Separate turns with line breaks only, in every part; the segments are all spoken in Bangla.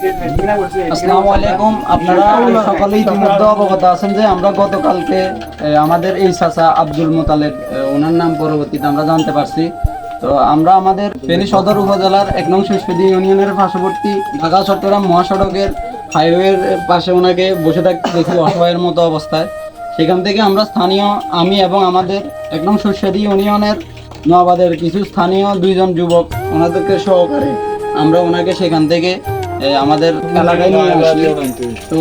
আসসালামু আলাইকুম। আপনারা সকলেই ইতিমধ্যে অবগত আছেন যে আমরা গতকালকে আমাদের এই চাচা আব্দুল মোতালেব ওনার নাম পরবর্তীতে আমরা জানতে পারছি। তো আমরা আমাদের ফেনী সদর উপজেলার ১ নং শৈশবী ইউনিয়নের পার্শ্ববর্তী ঢাকা চট্টগ্রাম মহাসড়কের হাইওয়ের পাশে ওনাকে বসে থাকতে দেখি অসহায়ের মতো অবস্থায়। সেখান থেকে আমরা স্থানীয় আমি এবং আমাদের ১ নং শৈশবী ইউনিয়নের নওয়াবাদের কিছু স্থানীয় ২ জন যুবক ওনাদেরকে সহকারে আমরা ওনাকে সেখান থেকে আমাদের এলাকায় নিয়ে আসি। তো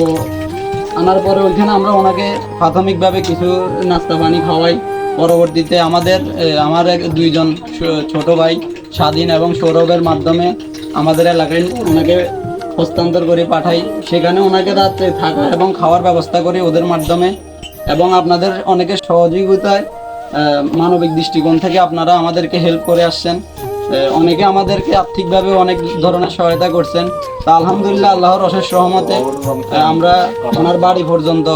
আনার পরে ওইখানে আমরা ওনাকে প্রাথমিকভাবে কিছু নাস্তা পানি খাওয়াই। পরবর্তীতে আমার ২ জন ছোট ভাই স্বাধীন এবং সৌরভের মাধ্যমে আমাদের এলাকায় ওনাকে হস্তান্তর করে পাঠাই। সেখানে ওনাকে রাত্রে থাকা এবং খাওয়ার ব্যবস্থা করি ওদের মাধ্যমে, এবং আপনাদের অনেকের সহযোগিতায় মানবিক দৃষ্টিকোণ থেকে আপনারা আমাদেরকে হেল্প করে আসছেন। অনেকে আমাদেরকে আর্থিকভাবে অনেক ধরনের সহায়তা করছেন। তা আলহামদুলিল্লাহ, আল্লাহর অশেষ রহমতে আমরা ওনার বাড়ি পর্যন্ত,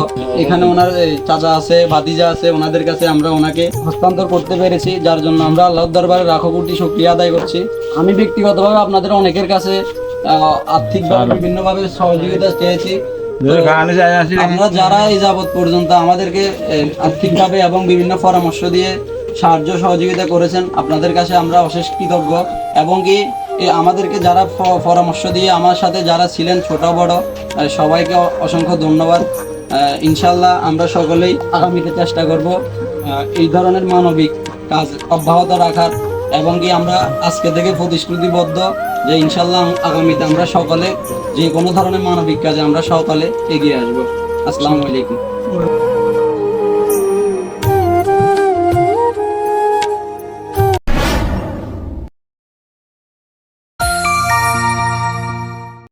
এখানে ওনার চাচা আছে, ভাতিজা আছে, ওনাদের কাছে আমরা ওনাকে হস্তান্তর করতে পেরেছি, যার জন্য আমরা আল্লাহর দরবারে লাখো কোটি শুকরিয়া আদায় করছি। আমি ব্যক্তিগতভাবে আপনাদের অনেকের কাছে আর্থিকভাবে বিভিন্নভাবে সহযোগিতা চেয়েছি। আপনারা যারা এই যাবৎ পর্যন্ত আমাদেরকে আর্থিকভাবে এবং বিভিন্ন পরামর্শ দিয়ে সাহায্য সহযোগিতা করেছেন, আপনাদের কাছে আমরা অশেষ কৃতজ্ঞ। এবং কি আমাদেরকে যারা পরামর্শ দিয়ে আমার সাথে যারা ছিলেন ছোট বড় সবাইকে অসংখ্য ধন্যবাদ। ইনশাল্লাহ আমরা সকলেই আগামীতে চেষ্টা করব এই ধরনের মানবিক কাজ অব্যাহত রাখার, এবং কি আমরা আজকে থেকে প্রতিশ্রুতিবদ্ধ যে ইনশাল্লাহ আগামীতে আমরা সকলে যে কোনো ধরনের মানবিক কাজে আমরা সকলে এগিয়ে আসবো। আসসালামু আলাইকুম।